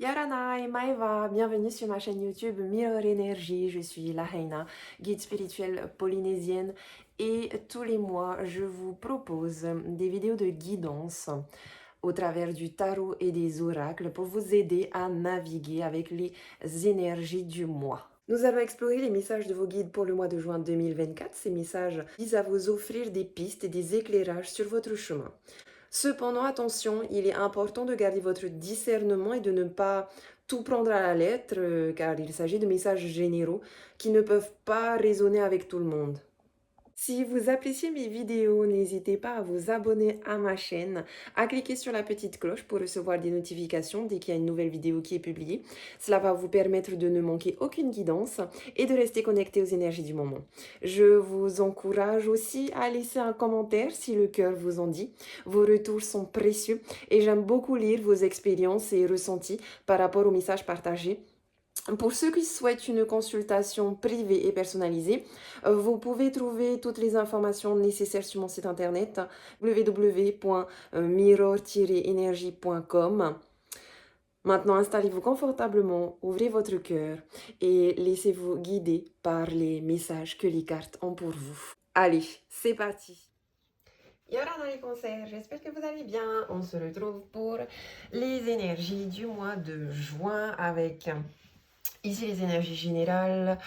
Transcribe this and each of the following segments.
Yaranai, Maeva, bienvenue sur ma chaîne YouTube Mirror Energy. Je suis Lahaina, guide spirituelle polynésienne et tous les mois je vous propose des vidéos de guidance au travers du tarot et des oracles pour vous aider à naviguer avec les énergies du mois. Nous allons explorer les messages de vos guides pour le mois de juin 2024. Ces messages visent à vous offrir des pistes et des éclairages sur votre chemin. Cependant, attention, il est important de garder votre discernement et de ne pas tout prendre à la lettre, car il s'agit de messages généraux qui ne peuvent pas résonner avec tout le monde. Si vous appréciez mes vidéos, n'hésitez pas à vous abonner à ma chaîne, à cliquer sur la petite cloche pour recevoir des notifications dès qu'il y a une nouvelle vidéo qui est publiée. Cela va vous permettre de ne manquer aucune guidance et de rester connecté aux énergies du moment. Je vous encourage aussi à laisser un commentaire si le cœur vous en dit. Vos retours sont précieux et j'aime beaucoup lire vos expériences et ressentis par rapport aux messages partagés. Pour ceux qui souhaitent une consultation privée et personnalisée, vous pouvez trouver toutes les informations nécessaires sur mon site internet www.mirror-energie.com. Maintenant, installez-vous confortablement, ouvrez votre cœur et laissez-vous guider par les messages que les cartes ont pour vous. Allez, c'est parti! Yara dans les concerts, j'espère que vous allez bien. On se retrouve pour les énergies du mois de juin avec ici les énergies générales,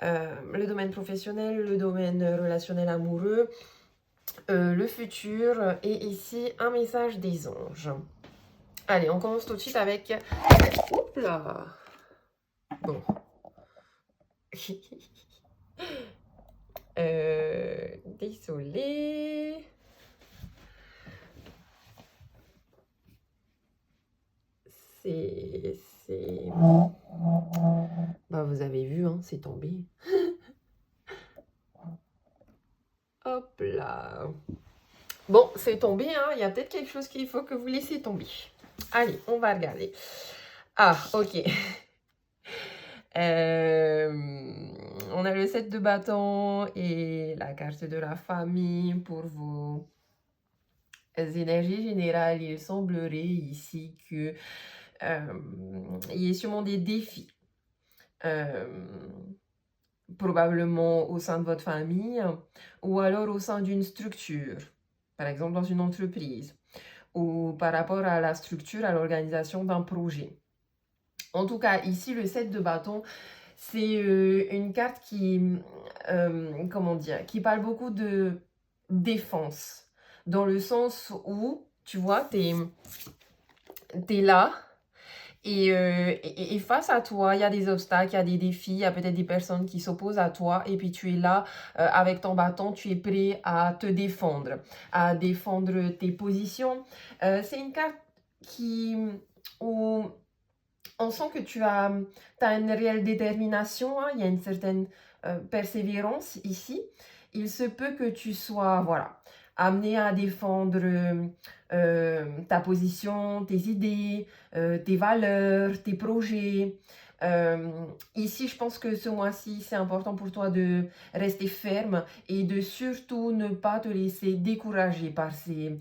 le domaine professionnel, le domaine relationnel amoureux, le futur et ici un message des anges. Allez, on commence tout de suite avec... Oups là. Bon. Désolée. C'est... Bah, vous avez vu, hein, c'est tombé. Hop là. Bon, c'est tombé, hein. Il y a peut-être quelque chose qu'il faut que vous laissiez tomber. Allez, on va regarder. Ah, ok. On a le 7 de bâton et la carte de la famille pour vos énergies générales. Il semblerait ici que il y ait sûrement des défis. Probablement au sein de votre famille ou alors au sein d'une structure, par exemple dans une entreprise ou par rapport à la structure, à l'organisation d'un projet. En tout cas, ici, le 7 de bâton, c'est une carte qui, comment dire, qui parle beaucoup de défense, dans le sens où, tu vois, t'es là, et face à toi, il y a des obstacles, il y a des défis, il y a peut-être des personnes qui s'opposent à toi, et puis tu es là avec ton bâton, tu es prêt à te défendre, à défendre tes positions. C'est une carte où on sent que tu as une réelle détermination, hein, il y a une certaine persévérance ici. Il se peut que tu sois, voilà, amené à défendre ta position, tes idées, tes valeurs, tes projets. Ici, je pense que ce mois-ci, c'est important pour toi de rester ferme et de surtout ne pas te laisser décourager par ces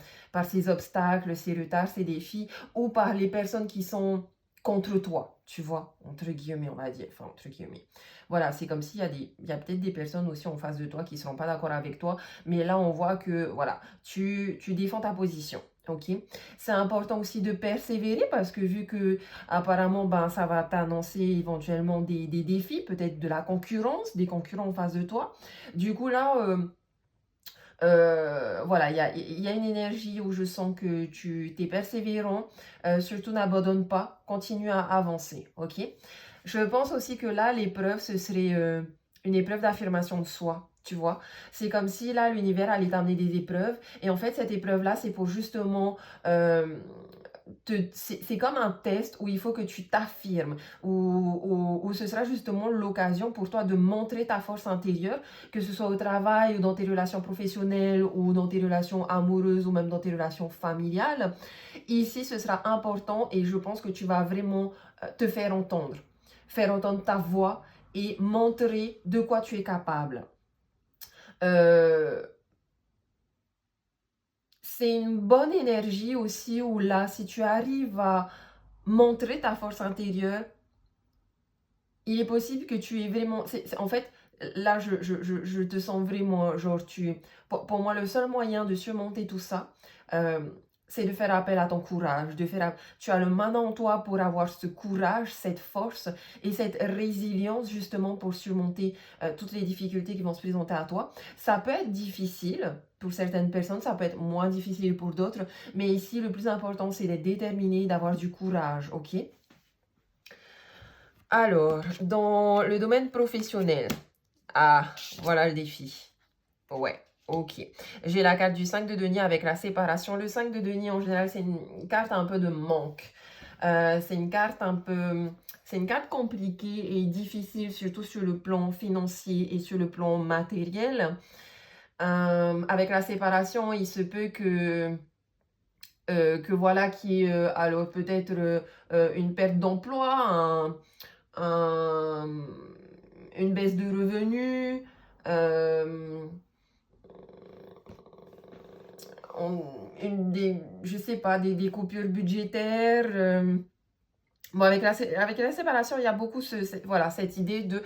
obstacles, ces retards, ces défis ou par les personnes qui sont contre toi, tu vois, entre guillemets, on va dire, enfin, entre guillemets. Voilà, c'est comme s'il y a peut-être des personnes aussi en face de toi qui ne seront pas d'accord avec toi, mais là, on voit que, voilà, tu défends ta position. Ok, c'est important aussi de persévérer parce que vu que apparemment ben, ça va t'annoncer éventuellement des défis, peut-être de la concurrence, des concurrents en face de toi. Du coup là, voilà, il y a une énergie où je sens que tu es persévérant, surtout n'abandonne pas, continue à avancer, ok? Je pense aussi que là, l'épreuve, ce serait une épreuve d'affirmation de soi, tu vois? C'est comme si là, l'univers allait t'amener des épreuves, et en fait, cette épreuve-là, c'est pour justement c'est comme un test où il faut que tu t'affirmes, où ce sera justement l'occasion pour toi de montrer ta force intérieure, que ce soit au travail ou dans tes relations professionnelles ou dans tes relations amoureuses ou même dans tes relations familiales. Ici, ce sera important et je pense que tu vas vraiment te faire entendre ta voix et montrer de quoi tu es capable. C'est une bonne énergie aussi où là, si tu arrives à montrer ta force intérieure, il est possible que tu aies vraiment... en fait, là, je te sens vraiment, genre, pour moi, le seul moyen de surmonter tout ça, c'est de faire appel à ton courage, tu as le maintenant en toi pour avoir ce courage, cette force et cette résilience, justement, pour surmonter toutes les difficultés qui vont se présenter à toi. Ça peut être difficile pour certaines personnes, ça peut être moins difficile pour d'autres, mais ici, le plus important, c'est d'être déterminé, d'avoir du courage, ok? Alors, dans le domaine professionnel, ah, voilà le défi. Ouais, ok. J'ai la carte du 5 de denier avec la séparation. Le 5 de denier, en général, c'est une carte un peu de manque. C'est une carte c'est une carte compliquée et difficile, surtout sur le plan financier et sur le plan matériel. Avec la séparation, il se peut que voilà, qu'il y ait alors peut-être une perte d'emploi, un- une baisse de revenus, je sais pas, des coupures budgétaires. Bon, avec la séparation, il y a beaucoup voilà, cette idée de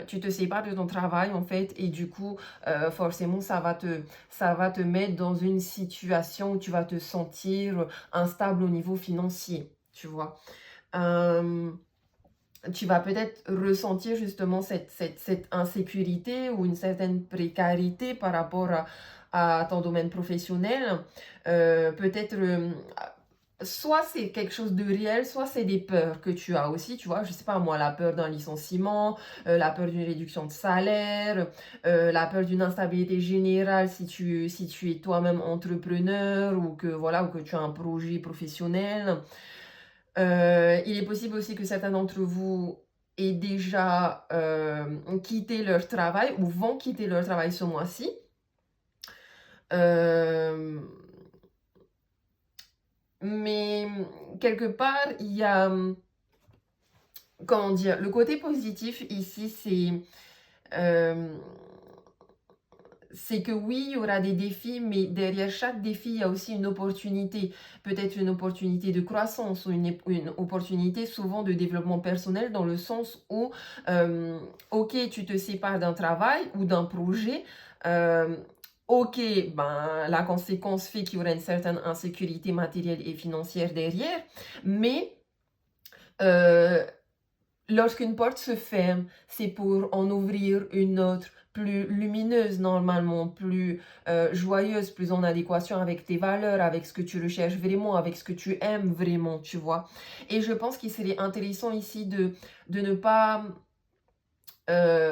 tu te sépares de ton travail en fait et du coup, forcément, ça va te mettre dans une situation où tu vas te sentir instable au niveau financier, tu vois. Tu vas peut-être ressentir justement cette insécurité ou une certaine précarité par rapport à ton domaine professionnel. Peut-être, soit c'est quelque chose de réel, soit c'est des peurs que tu as aussi, tu vois, je sais pas moi, la peur d'un licenciement, la peur d'une réduction de salaire, la peur d'une instabilité générale si tu es toi-même entrepreneur ou que, voilà, ou que tu as un projet professionnel. Il est possible aussi que certains d'entre vous aient déjà quitté leur travail ou vont quitter leur travail ce mois-ci. Mais quelque part, il y a, comment dire, le côté positif ici, c'est que oui, il y aura des défis, mais derrière chaque défi, il y a aussi une opportunité. Peut-être une opportunité de croissance ou une opportunité souvent de développement personnel dans le sens où, ok, tu te sépares d'un travail ou d'un projet. Ok, ben, la conséquence fait qu'il y aura une certaine insécurité matérielle et financière derrière, mais lorsqu'une porte se ferme, c'est pour en ouvrir une autre, plus lumineuse normalement, plus joyeuse, plus en adéquation avec tes valeurs, avec ce que tu recherches vraiment, avec ce que tu aimes vraiment, tu vois. Et je pense qu'il serait intéressant ici de ne pas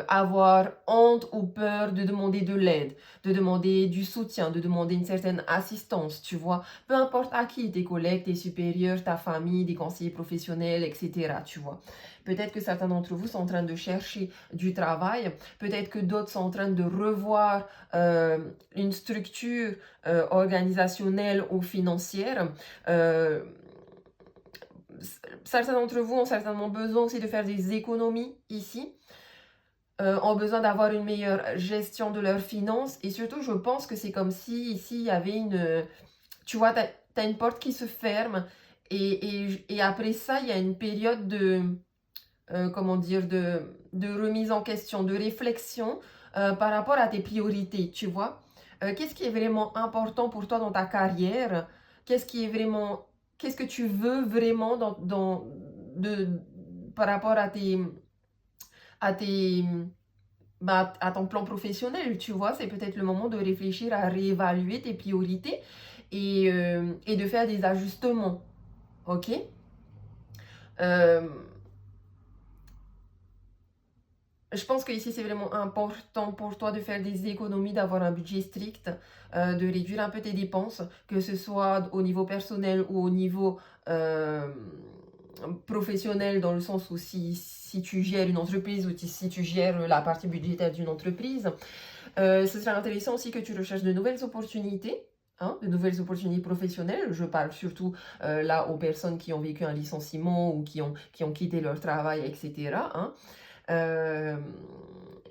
avoir honte ou peur de demander de l'aide, de demander du soutien, de demander une certaine assistance, tu vois. Peu importe à qui, tes collègues, tes supérieurs, ta famille, des conseillers professionnels, etc., tu vois. Peut-être que certains d'entre vous sont en train de chercher du travail, peut-être que d'autres sont en train de revoir une structure organisationnelle ou financière. Certains d'entre vous ont certainement besoin aussi de faire des économies ici. Ont besoin d'avoir une meilleure gestion de leurs finances. Et surtout, je pense que c'est comme si ici, il y avait tu vois, t'as une porte qui se ferme et après ça, il y a une période comment dire, de remise en question, de réflexion par rapport à tes priorités, tu vois. Qu'est-ce qui est vraiment important pour toi dans ta carrière? Qu'est-ce que tu veux vraiment par rapport à tes, bah, à ton plan professionnel, tu vois, c'est peut-être le moment de réfléchir à réévaluer tes priorités et de faire des ajustements, ok? Euh, je pense que ici c'est vraiment important pour toi de faire des économies, d'avoir un budget strict, de réduire un peu tes dépenses, que ce soit au niveau personnel ou au niveau professionnel, dans le sens où si tu gères une entreprise ou si tu gères la partie budgétaire d'une entreprise. Ce serait intéressant aussi que tu recherches de nouvelles opportunités. Hein, de nouvelles opportunités professionnelles. Je parle surtout là aux personnes qui ont vécu un licenciement ou qui ont quitté leur travail, etc. Hein.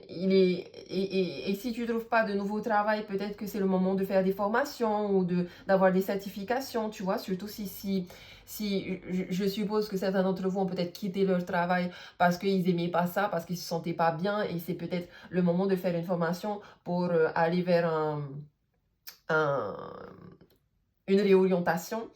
Et si tu ne trouves pas de nouveau travail, peut-être que c'est le moment de faire des formations ou d'avoir des certifications, tu vois, surtout Si je suppose que certains d'entre vous ont peut-être quitté leur travail parce qu'ils n'aimaient pas ça, parce qu'ils ne se sentaient pas bien, et c'est peut-être le moment de faire une formation pour aller vers une réorientation.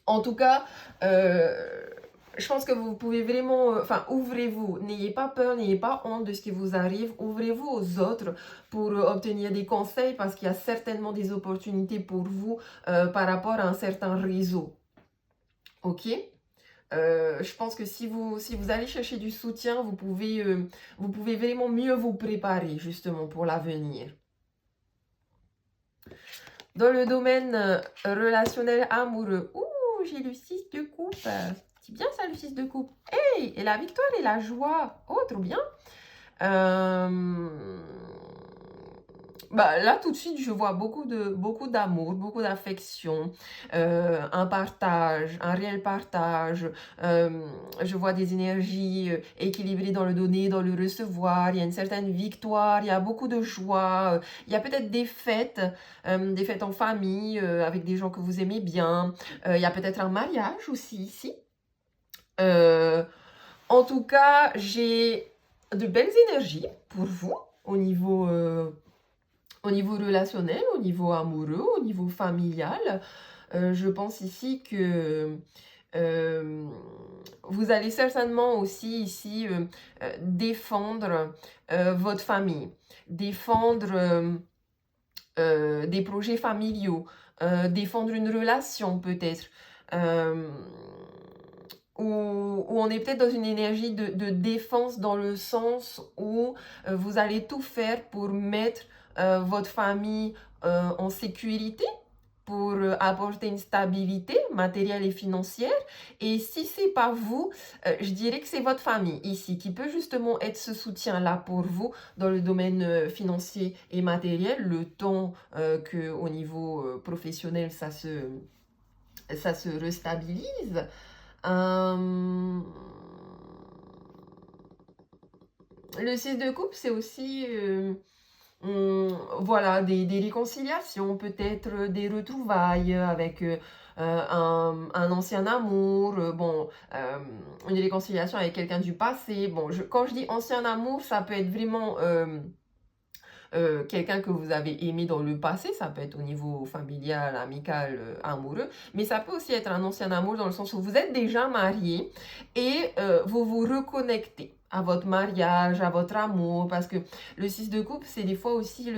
En tout cas, je pense que vous pouvez vraiment, enfin, ouvrez-vous, n'ayez pas peur, n'ayez pas honte de ce qui vous arrive, ouvrez-vous aux autres pour obtenir des conseils, parce qu'il y a certainement des opportunités pour vous par rapport à un certain réseau. Ok? Je pense que si vous allez chercher du soutien, vous pouvez vraiment mieux vous préparer justement pour l'avenir. Dans le domaine relationnel amoureux, ouh, j'ai le 6 de coupe. C'est bien ça, le 6 de coupe. Hey, et la victoire et la joie. Oh, trop bien. Bah, là, tout de suite, je vois beaucoup d'amour, beaucoup d'affection, un partage, un réel partage. Je vois des énergies équilibrées dans le donner, dans le recevoir. Il y a une certaine victoire, il y a beaucoup de joie. Il y a peut-être des fêtes en famille, avec des gens que vous aimez bien. Il y a peut-être un mariage aussi ici. En tout cas, j'ai de belles énergies pour vous au niveau relationnel, au niveau amoureux, au niveau familial. Je pense ici que vous allez certainement aussi ici défendre votre famille, défendre des projets familiaux, défendre une relation peut-être. Où on est peut-être dans une énergie de défense, dans le sens où vous allez tout faire pour mettre votre famille en sécurité, pour apporter une stabilité matérielle et financière. Et si c'est pas vous, je dirais que c'est votre famille ici qui peut justement être ce soutien-là pour vous dans le domaine financier et matériel, le temps que au niveau professionnel ça se restabilise. Le 6 de coupe, c'est aussi voilà, des réconciliations, peut-être des retrouvailles avec un ancien amour, une réconciliation avec quelqu'un du passé. Bon, quand je dis ancien amour, ça peut être vraiment quelqu'un que vous avez aimé dans le passé, ça peut être au niveau familial, amical, amoureux, mais ça peut aussi être un ancien amour dans le sens où vous êtes déjà marié et vous vous reconnectez à votre mariage, à votre amour, parce que le 6 de coupe, c'est des fois aussi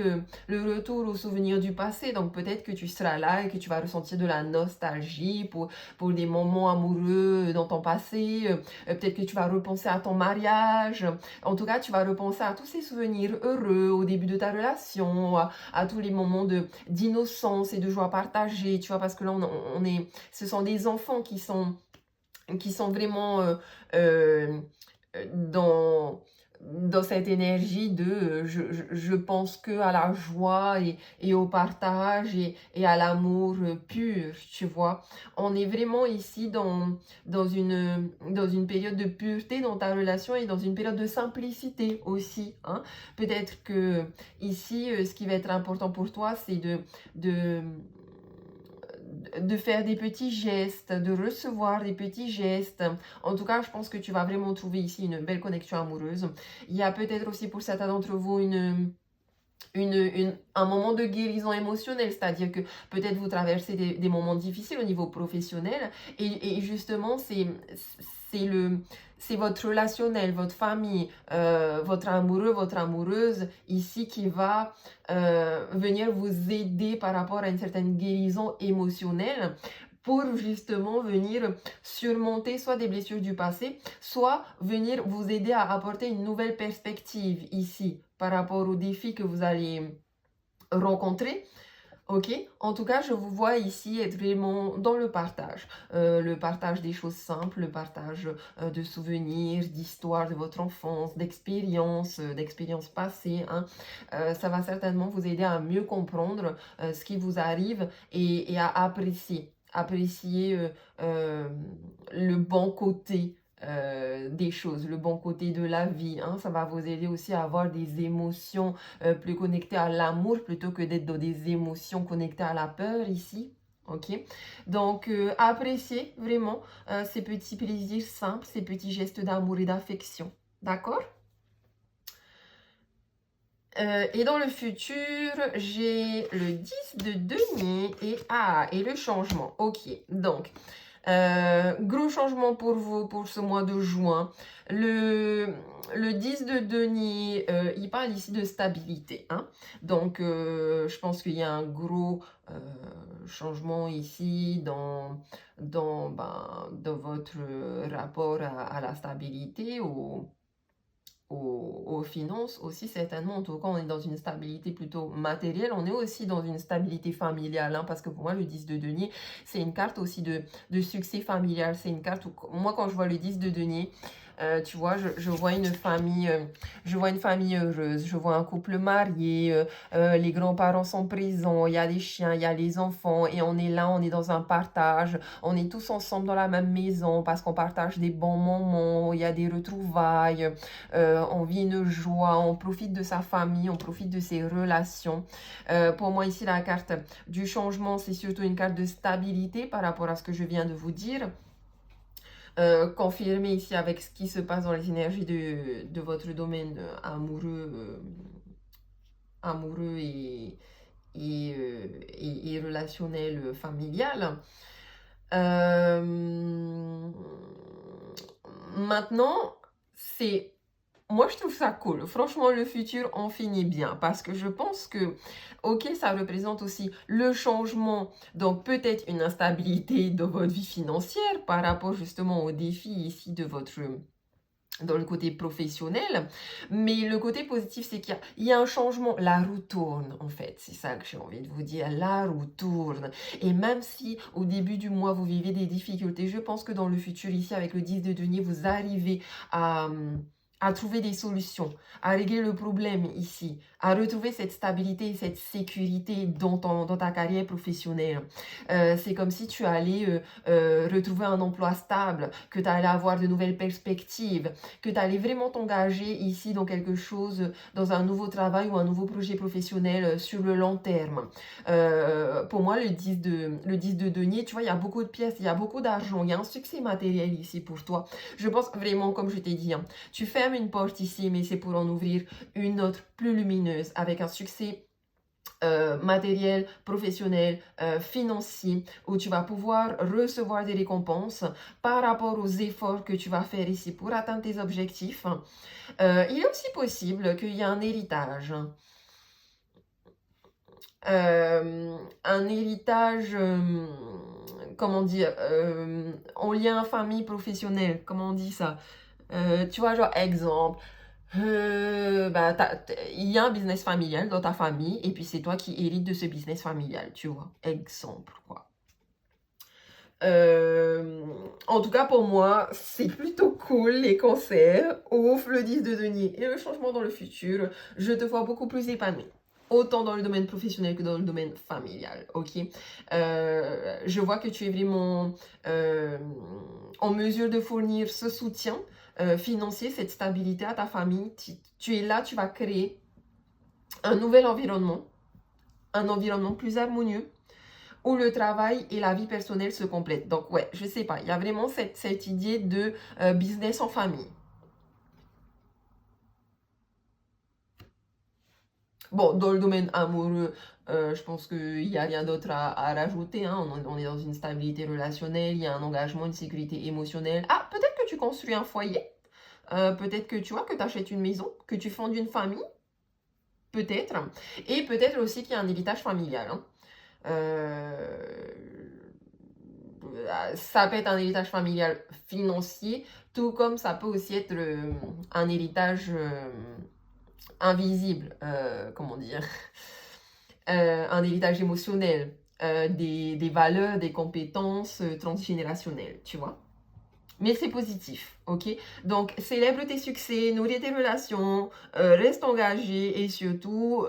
le retour aux souvenirs du passé, donc peut-être que tu seras là et que tu vas ressentir de la nostalgie pour des moments amoureux dans ton passé, peut-être que tu vas repenser à ton mariage, en tout cas, tu vas repenser à tous ces souvenirs heureux au début de ta relation, à tous les moments d'innocence et de joie partagée, tu vois, parce que là, ce sont des enfants qui sont vraiment dans cette énergie de je pense que à la joie et au partage et à l'amour pur, tu vois. On est vraiment ici dans une période de pureté dans ta relation et dans une période de simplicité aussi, hein. Peut-être que ici, ce qui va être important pour toi, c'est de faire des petits gestes, de recevoir des petits gestes. En tout cas, je pense que tu vas vraiment trouver ici une belle connexion amoureuse. Il y a peut-être aussi pour certains d'entre vous un moment de guérison émotionnelle, c'est-à-dire que peut-être vous traversez des moments difficiles au niveau professionnel et justement c'est votre relationnel, votre famille, votre amoureux, votre amoureuse ici qui va venir vous aider par rapport à une certaine guérison émotionnelle pour justement venir surmonter soit des blessures du passé, soit venir vous aider à apporter une nouvelle perspective ici par rapport aux défis que vous allez rencontrer. Ok, en tout cas, je vous vois ici être vraiment dans le partage des choses simples, le partage de souvenirs, d'histoires de votre enfance, d'expériences passées, hein. Ça va certainement vous aider à mieux comprendre ce qui vous arrive et à apprécier le bon côté des choses, le bon côté de la vie, hein. Ça va vous aider aussi à avoir des émotions plus connectées à l'amour plutôt que d'être dans des émotions connectées à la peur ici. Ok, donc appréciez vraiment ces petits plaisirs simples, ces petits gestes d'amour et d'affection. D'accord? Et dans le futur, j'ai le 10 de denier et le changement. Ok, donc, gros changement pour vous pour ce mois de juin. Le 10 de denier, il parle ici de stabilité, hein. Donc, je pense qu'il y a un gros changement ici dans votre rapport à la stabilité, aux finances aussi, certainement. En tout cas, on est dans une stabilité plutôt matérielle. On est aussi dans une stabilité familiale, hein, parce que pour moi, le 10 de denier, c'est une carte aussi de succès familial. C'est une carte où, moi, quand je vois le 10 de denier, tu vois, je vois je vois une famille heureuse, je vois un couple marié, les grands-parents sont présents, il y a des chiens, il y a les enfants, et on est là, on est dans un partage, on est tous ensemble dans la même maison parce qu'on partage des bons moments, il y a des retrouvailles, on vit une joie, on profite de sa famille, on profite de ses relations. Pour moi, ici, la carte du changement, c'est surtout une carte de stabilité par rapport à ce que je viens de vous dire. Confirmé ici avec ce qui se passe dans les énergies de votre domaine amoureux et relationnel familial. Maintenant, c'est moi, je trouve ça cool. Franchement, le futur, on finit bien parce que je pense que, ok, ça représente aussi le changement, donc peut-être une instabilité dans votre vie financière par rapport justement aux défis ici dans le côté professionnel, mais le côté positif, c'est qu'il y a un changement, la roue tourne en fait, c'est ça que j'ai envie de vous dire, la roue tourne, et même si au début du mois vous vivez des difficultés, je pense que dans le futur ici avec le 10 de denier, vous arrivez à trouver des solutions, à régler le problème ici, à retrouver cette stabilité et cette sécurité dans ta carrière professionnelle. C'est comme si tu allais retrouver un emploi stable, que tu allais avoir de nouvelles perspectives, que tu allais vraiment t'engager ici dans quelque chose, dans un nouveau travail ou un nouveau projet professionnel sur le long terme. Pour moi, le 10 de denier, tu vois, il y a beaucoup de pièces, il y a beaucoup d'argent, il y a un succès matériel ici pour toi. Je pense vraiment, comme je t'ai dit, hein, tu fermes une porte ici, mais c'est pour en ouvrir une autre plus lumineuse, avec un succès matériel, professionnel, financier, où tu vas pouvoir recevoir des récompenses par rapport aux efforts que tu vas faire ici pour atteindre tes objectifs. Il est aussi possible qu'il y ait un héritage. Un héritage, comment dire, en lien famille professionnel, comment on dit ça? Tu vois, genre, exemple, il y a un business familial dans ta famille et puis c'est toi qui hérites de ce business familial, tu vois. Exemple, quoi. En tout cas, pour moi, c'est plutôt cool les concerts. Ouf, le 10 de denier et le changement dans le futur. Je te vois beaucoup plus épanouie. Autant dans le domaine professionnel que dans le domaine familial, ok? Je vois que tu es vraiment en mesure de fournir ce soutien financier, cette stabilité à ta famille. Tu es là, tu vas créer un nouvel environnement, un environnement plus harmonieux, où le travail et la vie personnelle se complètent. Donc ouais, je sais pas, il y a vraiment cette idée de business en famille. Bon, dans le domaine amoureux, je pense qu'il n'y a rien d'autre à rajouter, hein. On est dans une stabilité relationnelle, il y a un engagement, une sécurité émotionnelle. Ah, peut-être que tu construis un foyer, peut-être que tu vois, que tu achètes une maison, que tu fondes une famille, peut-être. Et peut-être aussi qu'il y a un héritage familial, hein. Ça peut être un héritage familial financier, tout comme ça peut aussi être un héritage invisible, comment dire, un héritage émotionnel, des valeurs, des compétences transgénérationnelles, tu vois. Mais c'est positif, ok? Donc, célèbre tes succès, nourris tes relations, reste engagé et surtout,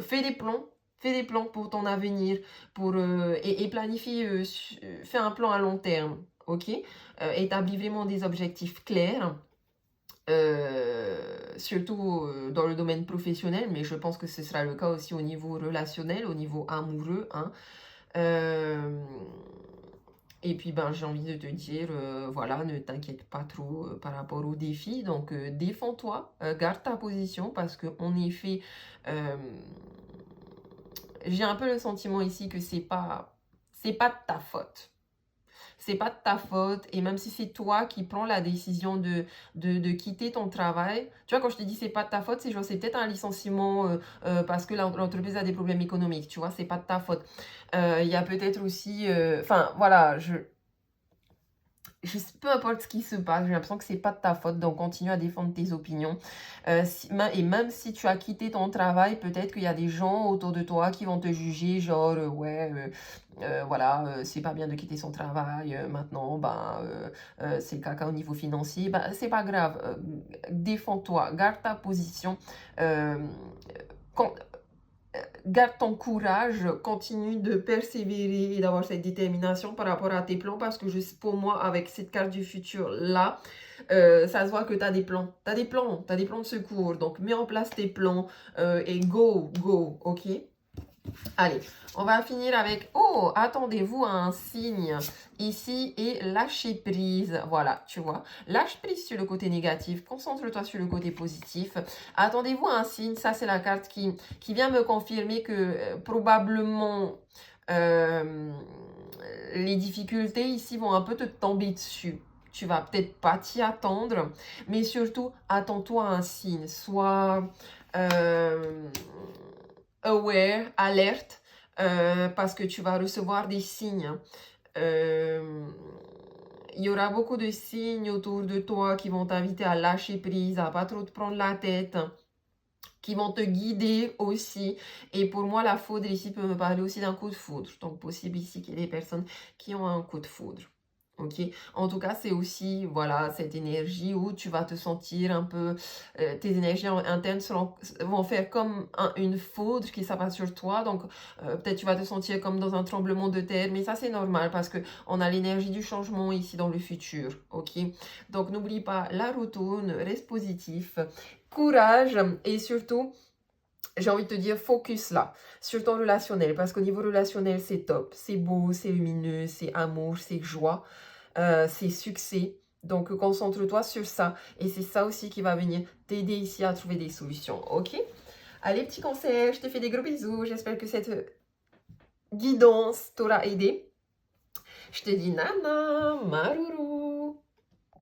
fais des plans. Fais des plans pour ton avenir et planifie, fais un plan à long terme, ok? Établis vraiment des objectifs clairs, surtout dans le domaine professionnel, mais je pense que ce sera le cas aussi au niveau relationnel, au niveau amoureux, hein. Et puis, ben, j'ai envie de te dire, voilà, ne t'inquiète pas trop par rapport aux défis. Donc, défends-toi, garde ta position parce que, en effet, euh, j'ai un peu le sentiment ici que c'est pas de ta faute. C'est pas de ta faute. Et même si c'est toi qui prends la décision de quitter ton travail, tu vois, quand je te dis c'est pas de ta faute, c'est genre c'est peut-être un licenciement parce que l'entreprise a des problèmes économiques, tu vois, c'est pas de ta faute. Il y a peut-être aussi, enfin voilà, peu importe ce qui se passe, j'ai l'impression que c'est pas de ta faute, donc continue à défendre tes opinions. Et même si tu as quitté ton travail, peut-être qu'il y a des gens autour de toi qui vont te juger, genre, ouais, voilà, c'est pas bien de quitter son travail, maintenant, ben, c'est caca au niveau financier, ben, c'est pas grave, défends-toi, garde ta position. Euh, quand, Garde ton courage, continue de persévérer et d'avoir cette détermination par rapport à tes plans parce que pour moi, avec cette carte du futur là, ça se voit que tu as des plans. Tu as des plans, tu as des plans de secours. Donc, mets en place tes plans et go, go, ok? Allez, on va finir avec, oh, attendez-vous à un signe ici et lâcher prise. Voilà, tu vois, lâche prise sur le côté négatif, concentre-toi sur le côté positif. Attendez-vous à un signe, ça c'est la carte qui vient me confirmer que probablement euh, les difficultés ici vont un peu te tomber dessus. Tu vas peut-être pas t'y attendre, mais surtout, attends-toi à un signe. Sois aware, alerte, parce que tu vas recevoir des signes. Il y aura beaucoup de signes autour de toi qui vont t'inviter à lâcher prise, à pas trop te prendre la tête, qui vont te guider aussi. Et pour moi, la foudre ici peut me parler aussi d'un coup de foudre. Donc, possible ici qu'il y ait des personnes qui ont un coup de foudre. Ok, en tout cas, c'est aussi, voilà, cette énergie où tu vas te sentir un peu, tes énergies internes vont faire comme une foudre qui s'abat sur toi. Donc, peut-être tu vas te sentir comme dans un tremblement de terre, mais ça, c'est normal parce que on a l'énergie du changement ici dans le futur. Ok, donc n'oublie pas la roue tourne, reste positif, courage et surtout, j'ai envie de te dire, focus là, sur ton relationnel, parce qu'au niveau relationnel, c'est top, c'est beau, c'est lumineux, c'est amour, c'est joie, c'est succès. Donc, concentre-toi sur ça. Et c'est ça aussi qui va venir t'aider ici à trouver des solutions, ok? Allez, petit conseil, je te fais des gros bisous. J'espère que cette guidance t'aura aidé. Je te dis nana, maruru.